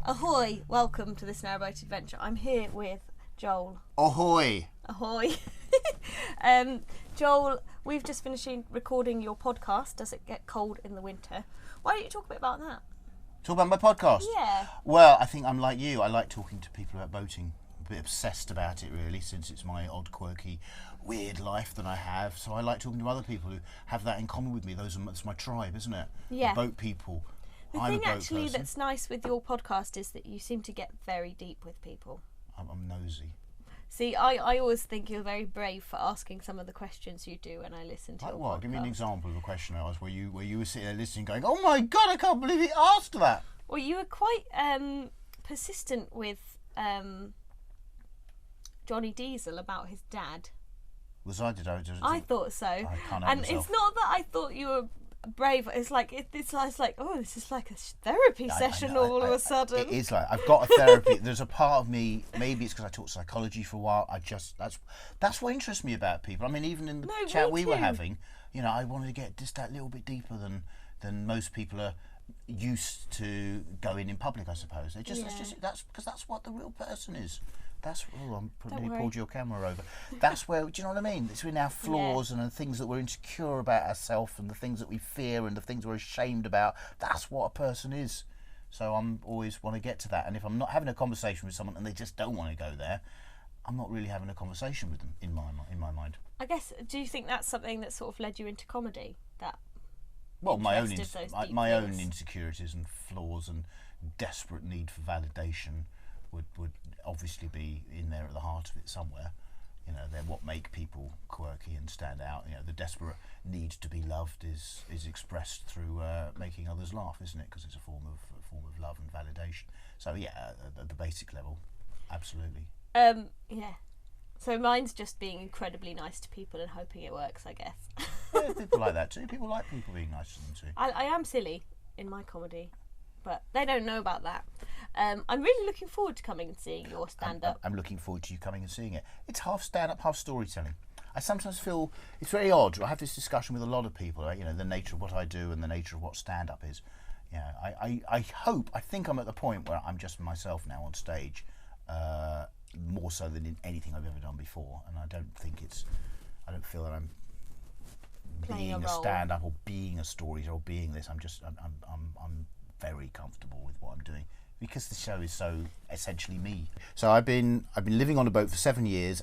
Ahoy! Welcome to this Narrowboat adventure. I'm here with Joel. Ahoy! Ahoy! Joel, we've just finished recording your podcast, Does It Get Cold in the Winter? Why don't you talk a bit about that? Talk about my podcast? Yeah. Well, I think I'm like you. I like talking to people about boating. I'm a bit obsessed about it, really, since it's my odd, quirky, weird life that I have. So I like talking to other people who have that in common with me. That's my tribe, isn't it? Yeah. The boat people. The I'm thing a boat actually person. that's nice with your podcast is that you seem to get very deep with people. I'm nosy. See, I always think you're very brave for asking some of the questions you do when I listen to Like your what? podcast. Give me an example of a question I asked where you were sitting there listening going, oh my God, I can't believe he asked that. Well, you were quite persistent with Johnny Diesel about his dad. Was I? Did I? I thought so. I can't help And myself. it's not that I thought you were brave. It's like it's like oh, this is like a therapy session I know, all of a sudden. It is like I've got a therapy. There's a part of me. Maybe it's because I taught psychology for a while. That's what interests me about people. I mean, even in the chat we were having, I wanted to get just that little bit deeper than most people are used to going in public. I suppose that's because that's what the real person is. I'm nearly pulled your camera over. That's where, do you know what I mean? It's in our flaws and the things that we're insecure about ourselves and the things that we fear and the things we're ashamed about. That's what a person is. So I'm always want to get to that. And if I'm not having a conversation with someone and they just don't want to go there, I'm not really having a conversation with them in my mind. I guess. Do you think that's something that sort of led you into comedy? That my own things? insecurities and flaws and desperate need for validation would obviously be in there at the heart of it somewhere. They're what make people quirky and stand out. The desperate need to be loved is expressed through making others laugh, isn't it? Because it's a form of love and validation. So at the basic level, absolutely. Yeah. So mine's just being incredibly nice to people and hoping it works, I guess. Yeah, people like that too. People like people being nice to them too. I am silly in my comedy, but they don't know about that. I'm really looking forward to coming and seeing your stand-up. I'm looking forward to you coming and seeing it. It's half stand-up, half storytelling. I sometimes feel it's very odd. I have this discussion with a lot of people, the nature of what I do and the nature of what stand-up is. I think I'm at the point where I'm just myself now on stage, more so than in anything I've ever done before. And I don't feel that I'm Playing being a a role. stand-up or being a story or being this. I'm very comfortable with what I'm doing, because the show is so essentially me. So I've been living on a boat for 7 years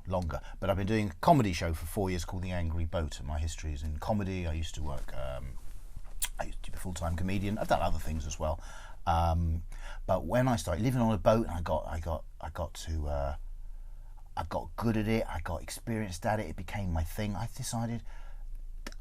longer, but I've been doing a comedy show for 4 years called The Angry Boat. And my history is in comedy. I used to work. I used to be a full-time comedian. I've done other things as well. But when I started living on a boat, and I got good at it. I got experienced at it. It became my thing. I decided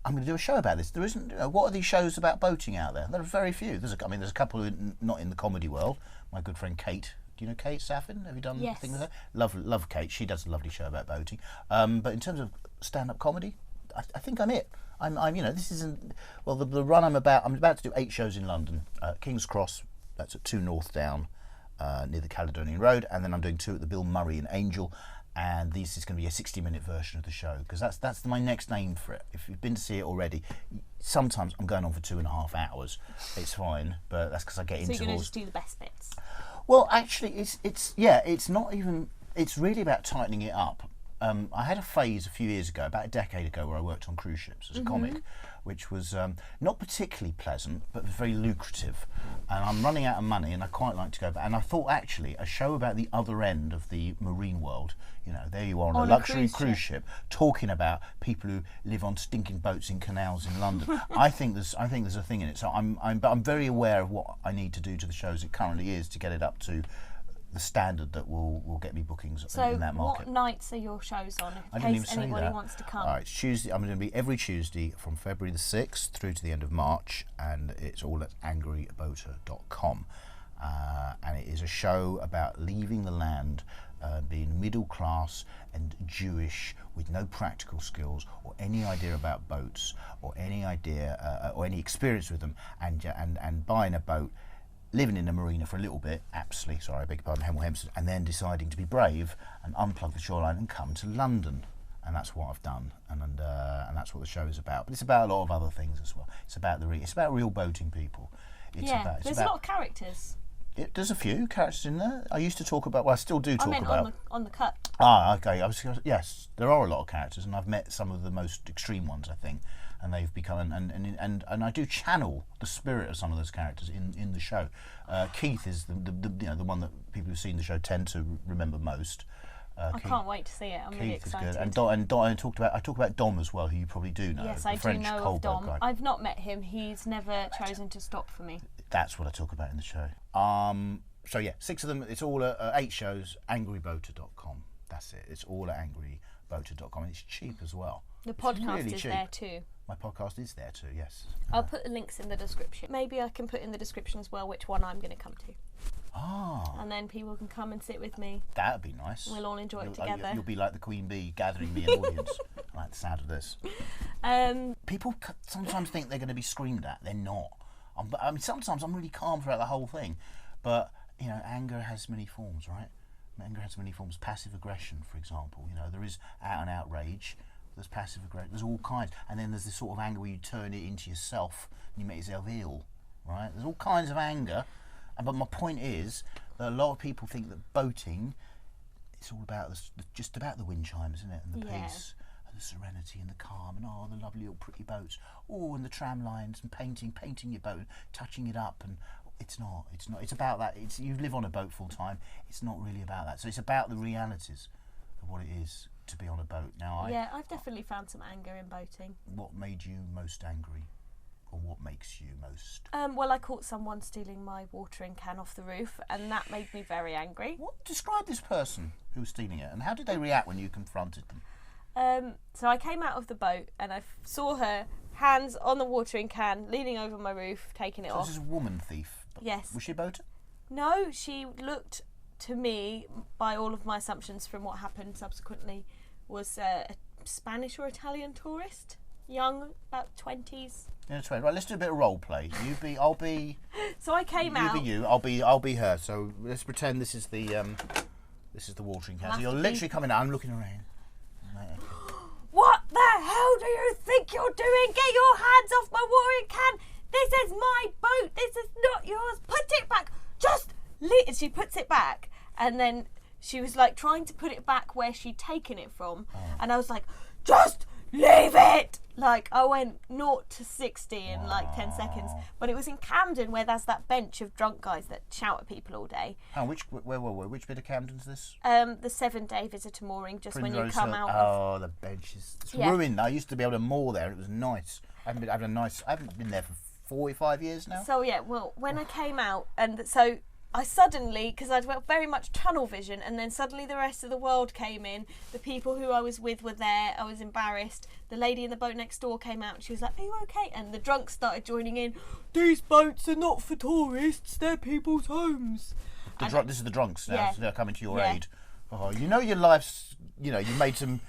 I'm going to do a show about this. There isn't. What are these shows about boating out there? There are very few. There's a couple who are not in the comedy world. My good friend Kate. Do you know Kate Saffin? Have you done anything with her? Love Kate. She does a lovely show about boating. But in terms of stand-up comedy, I think I'm it. This isn't. Well, the run I'm about to do 8 shows in London. King's Cross. That's at 2 North Down, near the Caledonian Road, and then I'm doing 2 at the Bill Murray in Angel. And this is going to be a 60-minute version of the show, because that's my next name for it. If you've been to see it already, sometimes I'm going on for 2.5 hours. It's fine, but that's because I get intervals. So you're going to just do the best bits? Well, actually, it's not even. It's really about tightening it up. I had a phase a few years ago, about a decade ago, where I worked on cruise ships as a comic, which was not particularly pleasant, but very lucrative. And I'm running out of money, and I quite like to go back. And I thought, actually, a show about the other end of the marine world. There you are on a luxury cruise ship, talking about people who live on stinking boats in canals in London. I think there's a thing in it. So I'm very aware of what I need to do to the show as it currently is to get it up to the standard that will get me bookings in that market. So what nights are your shows on, I in didn't even case say anybody that. wants to come? All right, it's Tuesday. I'm going to be every Tuesday from February the 6th through to the end of March, and it's all at angryboater.com. And it is a show about leaving the land, being middle class and Jewish with no practical skills or any idea about boats or any idea or any experience with them, and buying a boat, living in a marina for a little bit, I beg your pardon, Hemel Hempstead, and then deciding to be brave and unplug the shoreline and come to London. And that's what I've done, and that's what the show is about. But it's about a lot of other things as well. It's about real boating people. It's there's a lot of characters. There's a few characters in there. I used to talk about. Well, I still do I talk meant about. on the cut. Okay. Yes, there are a lot of characters, and I've met some of the most extreme ones, I think, and they've become and I do channel the spirit of some of those characters in the show. Keith is the one that people who've seen the show tend to remember most. I can't wait to see it. I'm really Keith is excited. good, and I talk about Dom as well, who you probably do know. Yes, the I French do know of Colberg Dom. guy. I've not met him. He's never chosen to stop for me. That's what I talk about in the show. So yeah, 6 of them. It's all 8 shows. Angryboater.com. That's it. It's all at angryboater.com. And it's cheap as well. The It's podcast really is cheap. there too. My podcast is there too. Yes. I'll put the links in the description. Maybe I can put in the description as well which one I'm going to come to. And then people can come and sit with me. That'd be nice. We'll all enjoy it together. You'll be like the Queen Bee gathering me an audience. I like the sound of this. People sometimes think they're going to be screamed at. They're not. I mean, sometimes I'm really calm throughout the whole thing, but you know, anger has many forms, right? Anger has many forms. Passive aggression, for example. You know, there is out and out rage. There's passive aggression. There's all kinds, and then there's this sort of anger where you turn it into yourself and you make yourself ill, right? There's all kinds of anger, but my point is that a lot of people think that boating, it's all about just about the wind chimes, isn't it, and the peace. The serenity and the calm, and the lovely little pretty boats, and the tram lines, and painting your boat, touching it up, and it's not. It's about that. You live on a boat full time. It's not really about that. So it's about the realities of what it is to be on a boat. Now, I've definitely found some anger in boating. What made you most angry, or what makes you most? Well, I caught someone stealing my watering can off the roof, and that made me very angry. What? Describe this person who was stealing it, and how did they react when you confronted them? So I came out of the boat and I saw her hands on the watering can, leaning over my roof, taking it off. This is a woman thief. Yes. Was she a boater? No, she looked to me, by all of my assumptions from what happened subsequently, was a Spanish or Italian tourist, young, about 20s. Yeah, 20. Right, let's do a bit of role play. I'll be. So I came out. You be you. I'll be her. So let's pretend this is the watering can. So you're literally coming out. I'm looking around. What the hell do you think you're doing? Get your hands off my watering can! This is my boat! This is not yours! Put it back! Just leave. She puts it back, and then she was like trying to put it back where she'd taken it from, and I was like, just leave it! Like, I went 0 to 60 in like 10 seconds. But it was in Camden, where there's that bench of drunk guys that shout at people all day. Which bit of Camden's this? The 7-day visitor mooring, just when you come out of... the bench is ruined. I used to be able to moor there. It was nice. I haven't been there for 45 years now. So yeah, well, when I came out, and so I suddenly, because I'd very much tunnel vision, and then suddenly the rest of the world came in. The people who I was with were there. I was embarrassed. The lady in the boat next door came out and she was like, "Are you okay?" And the drunks started joining in. These boats are not for tourists, they're people's homes. This is the drunks now. So they're coming to your aid. Oh, you know your life's. You know, you made some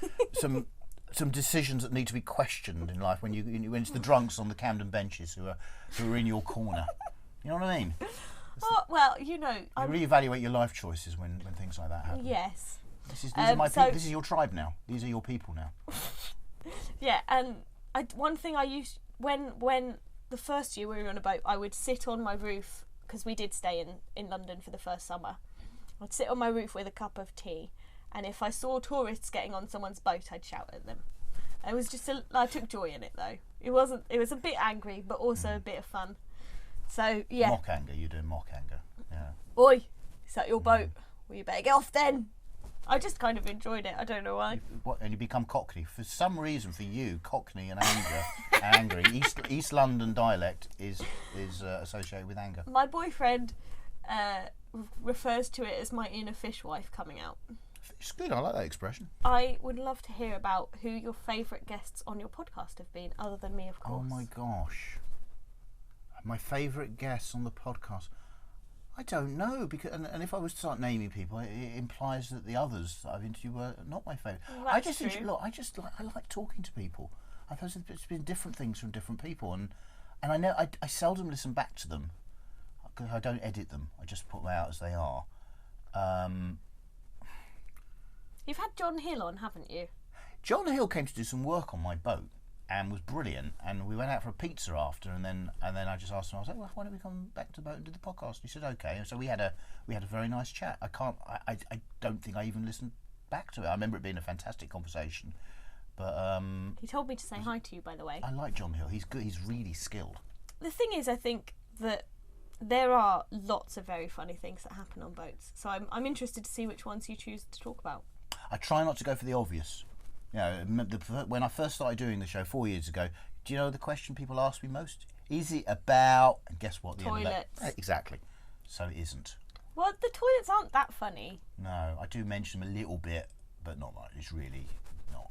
decisions that need to be questioned in life when it's the drunks on the Camden benches who are in your corner. You know what I mean? Oh, well, you know, you reevaluate your life choices when things like that happen. Yes. This is your tribe now. These are your people now. Yeah, and one thing I used when the first year we were on a boat, I would sit on my roof, because we did stay in London for the first summer. I'd sit on my roof with a cup of tea, and if I saw tourists getting on someone's boat, I'd shout at them. It was just I took joy in it though. It was a bit angry, but also a bit of fun. So yeah. Mock anger. You're doing mock anger. Yeah. Oi, is that your boat? Well, you better get off then. I just kind of enjoyed it. I don't know why. And you become Cockney. For some reason, for you, Cockney and angry. East London dialect is associated with anger. My boyfriend refers to it as my inner fishwife coming out. It's good. I like that expression. I would love to hear about who your favourite guests on your podcast have been, other than me, of course. Oh my gosh. My favourite guests on the podcast. I don't know, because and if I was to start naming people, it implies that the others that I've interviewed were not my favourite. Well, I like talking to people. I've heard it's been different things from different people, and I know I seldom listen back to them because I don't edit them. I just put them out as they are. You've had John Hill on, haven't you? John Hill came to do some work on my boat. and was brilliant. And we went out for a pizza after, and then I just asked him. I was like, well, why don't we come back to the boat and do the podcast? He said, okay. And so we had a very nice chat. I don't think I even listened back to it. I remember it being a fantastic conversation. But he told me to say hi to you, by the way. I like John Hill. He's good. He's really skilled. The thing is, I think that there are lots of very funny things that happen on boats. So I'm interested to see which ones you choose to talk about. I try not to go for the obvious. You know, when I first started doing the show 4 years ago, do you know the question people ask me most? Is it about? And guess what? Toilets. Exactly. So it isn't. Well, the toilets aren't that funny. No, I do mention them a little bit, but not much. It's really not,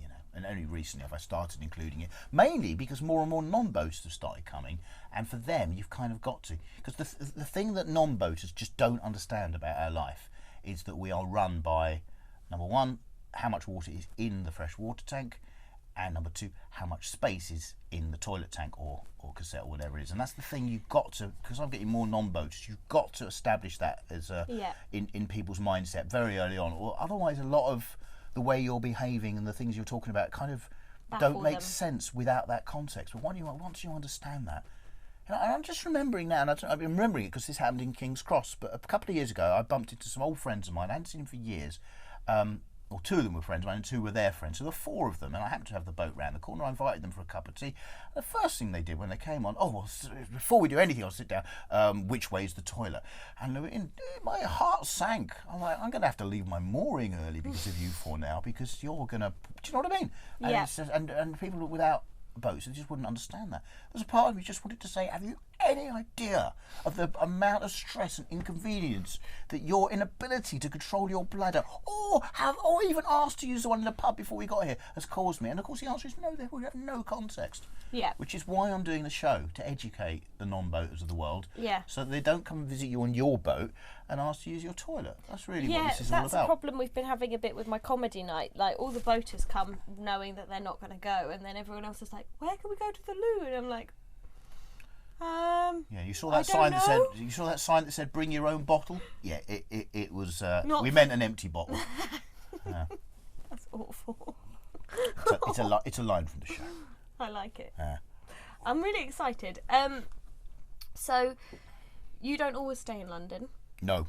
you know. And only recently have I started including it, mainly because more and more non-boaters have started coming, and for them, you've kind of got to. Because the thing that non-boaters just don't understand about our life is that we are run by, number one, how much water is in the fresh water tank, and number two, how much space is in the toilet tank or cassette or whatever it is. And that's the thing you've got to, because I'm getting more non-boaters, you've got to establish that as in people's mindset very early on, or otherwise a lot of the way you're behaving and the things you're talking about kind of don't make sense without that context. But once you understand that, and I'm just remembering now, and I've been remembering it because this happened in King's Cross, but a couple of years ago I bumped into some old friends of mine. I hadn't seen them for years. Well, two of them were friends of mine and two were their friends. So there were four of them, and I happened to have the boat round the corner. I invited them for a cup of tea. The first thing they did when they came on, before we do anything, I'll sit down. Which way's the toilet? And my heart sank. I'm like, I'm going to have to leave my mooring early because of you four now, because you're going to, do you know what I mean? And yeah. It's just, and people without boats, they just wouldn't understand that. There's a part of me just wanted to say, have you any idea of the amount of stress and inconvenience that your inability to control your bladder or even asked to use the one in the pub before we got here has caused me? And of course the answer is no, they would have no context. Yeah. Which is why I'm doing the show, to educate the non-boaters of the world. Yeah. So that they don't come and visit you on your boat and ask to use your toilet. That's really what this is all about. That's a problem we've been having a bit with my comedy night. Like, all the boaters come knowing that they're not going to go, and then everyone else is like, where can we go to the loo? And I'm like, yeah, you saw that sign that said. You saw that sign that said "Bring your own bottle." Yeah, it was. We meant an empty bottle. Yeah. That's awful. It's a line from the show. I like it. Yeah. I'm really excited. So, you don't always stay in London. No,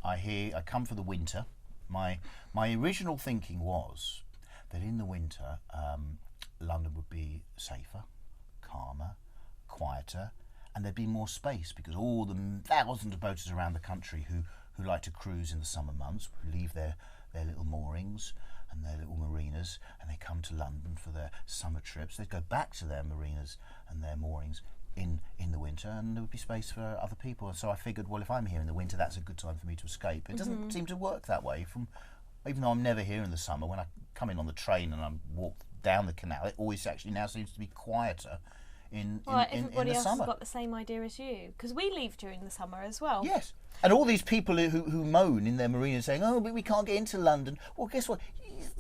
I come for the winter. My original thinking was that in the winter, London would be safer, calmer, quieter, and there'd be more space because all the thousands of boaters around the country who like to cruise in the summer months would leave their little moorings and their little marinas, and they come to London for their summer trips. They'd go back to their marinas and their moorings in the winter, and there would be space for other people. And so I figured, well, if I'm here in the winter, that's a good time for me to escape. It doesn't seem to work that way. Even though I'm never here in the summer, when I come in on the train and I walk down the canal, it always actually now seems to be quieter in the everybody else summer. has got the same idea as you, because we leave during the summer as well. Yes, and all these people who moan in their marinas saying, "Oh, but we can't get into London." Well, guess what?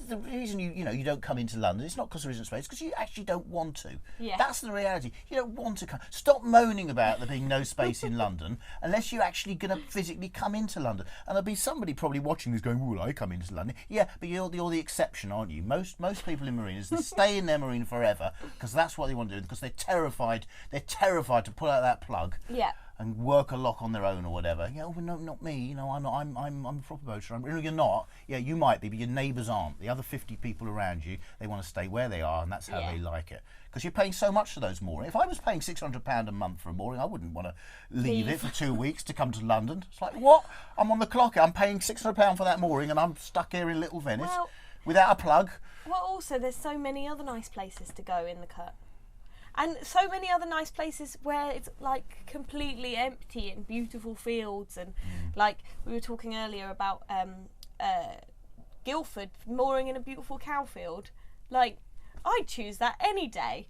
The reason you don't come into London, it's not because there isn't space, because you actually don't want to. Yeah. That's the reality. You don't want to come. Stop moaning about there being no space in London unless you're actually going to physically come into London. And there'll be somebody probably watching this going, "Well, I come into London." Yeah, but you're the exception, aren't you? Most people in marinas, they stay in their marina forever because that's what they want to do, because they're terrified. They're terrified to pull out that plug. Yeah. And work a lock on their own or whatever. Yeah, well, no, not me. You know, I'm a proper boater. You're not. Yeah, you might be, but your neighbours aren't. The other 50 people around you, they want to stay where they are, and that's how they like it. Because you're paying so much for those moorings. If I was paying £600 a month for a mooring, I wouldn't want to leave it for 2 weeks to come to London. It's like, what? I'm on the clock. I'm paying £600 for that mooring, and I'm stuck here in Little Venice without a plug. Well, also, there's so many other nice places to go in the cut. And so many other nice places where it's like completely empty and beautiful fields, and like we were talking earlier about Guildford mooring in a beautiful cow field. Like, I'd choose that any day.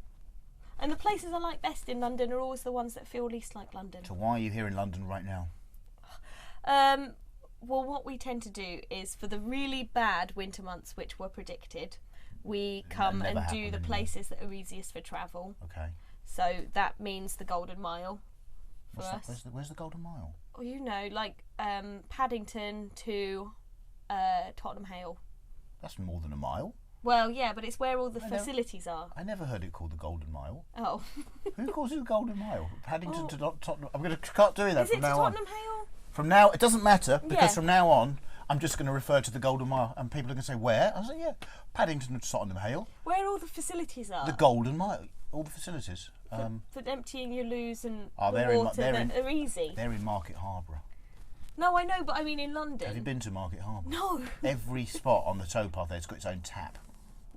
And the places I like best in London are always the ones that feel least like London. So why are you here in London right now? Well, what we tend to do is, for the really bad winter months which were predicted, we come and do the places that are easiest for travel. Okay. So that means the Golden Mile for us. Where's the Golden Mile? Oh, you know, like Paddington to Tottenham Hale. That's more than a mile. Well, yeah, but it's where all the facilities are. I never heard it called the Golden Mile. Oh. Who calls it the Golden Mile? Paddington to Tottenham. I'm going to start doing that Is from it now on. Tottenham Hale? From now, it doesn't matter because Yeah. from now on, I'm just going to refer to the Golden Mile, and people are going to say, "Where?" I say, "Yeah, Paddington to Tottenham Hale." Where all the facilities are. The Golden Mile, all the facilities. For emptying your loos and they're the in- water they're in- that are easy. They're in Market Harborough. No, I know, but I mean in London. Have you been to Market Harbour? No. Every spot on the towpath there's got its own tap.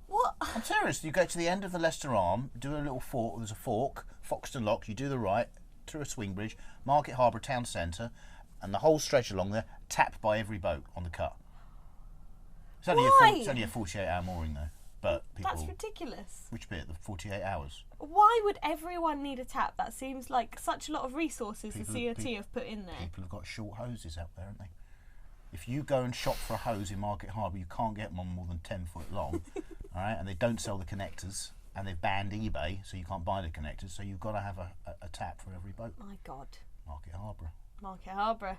What? I'm serious. You go to the end of the Leicester Arm, do a little fork. There's a fork, Foxton Lock. You do the right through a swing bridge, Market Harbour town centre, and the whole stretch along there, tapped by every boat on the cut. It's only Why? it's only a 48-hour mooring though. But people. That's ridiculous. Which bit? The 48 hours. Why would everyone need a tap? That seems like such a lot of resources People- the COT have put in there. People have got short hoses out there, haven't they? If you go and shop for a hose in Market Harbour, you can't get one more than 10 foot long, all right? And they don't sell the connectors, and they've banned eBay, so you can't buy the connectors. So you've got to have a tap for every boat. My God. Market Harbour. Market Harbour.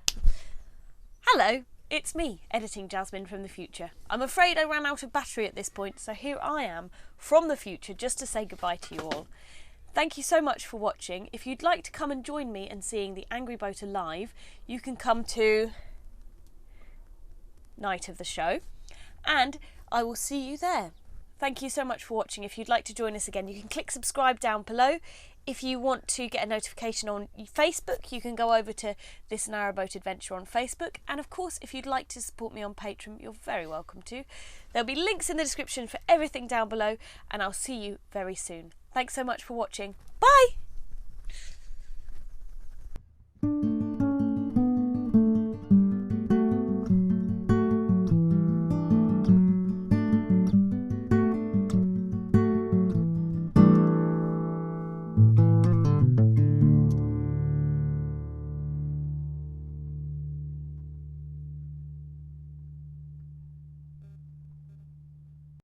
Hello, it's me, editing Jasmin from the future. I'm afraid I ran out of battery at this point, so here I am from the future just to say goodbye to you all. Thank you so much for watching. If you'd like to come and join me in seeing the Angry Boater live, you can come to night of the show, and I will see you there. Thank you so much for watching. If you'd like to join us again, you can click subscribe down below. If you want to get a notification on Facebook, you can go over to This Narrowboat Adventure on Facebook. And of course, if you'd like to support me on Patreon, you're very welcome to. There'll be links in the description for everything down below, and I'll see you very soon. Thanks so much for watching. Bye!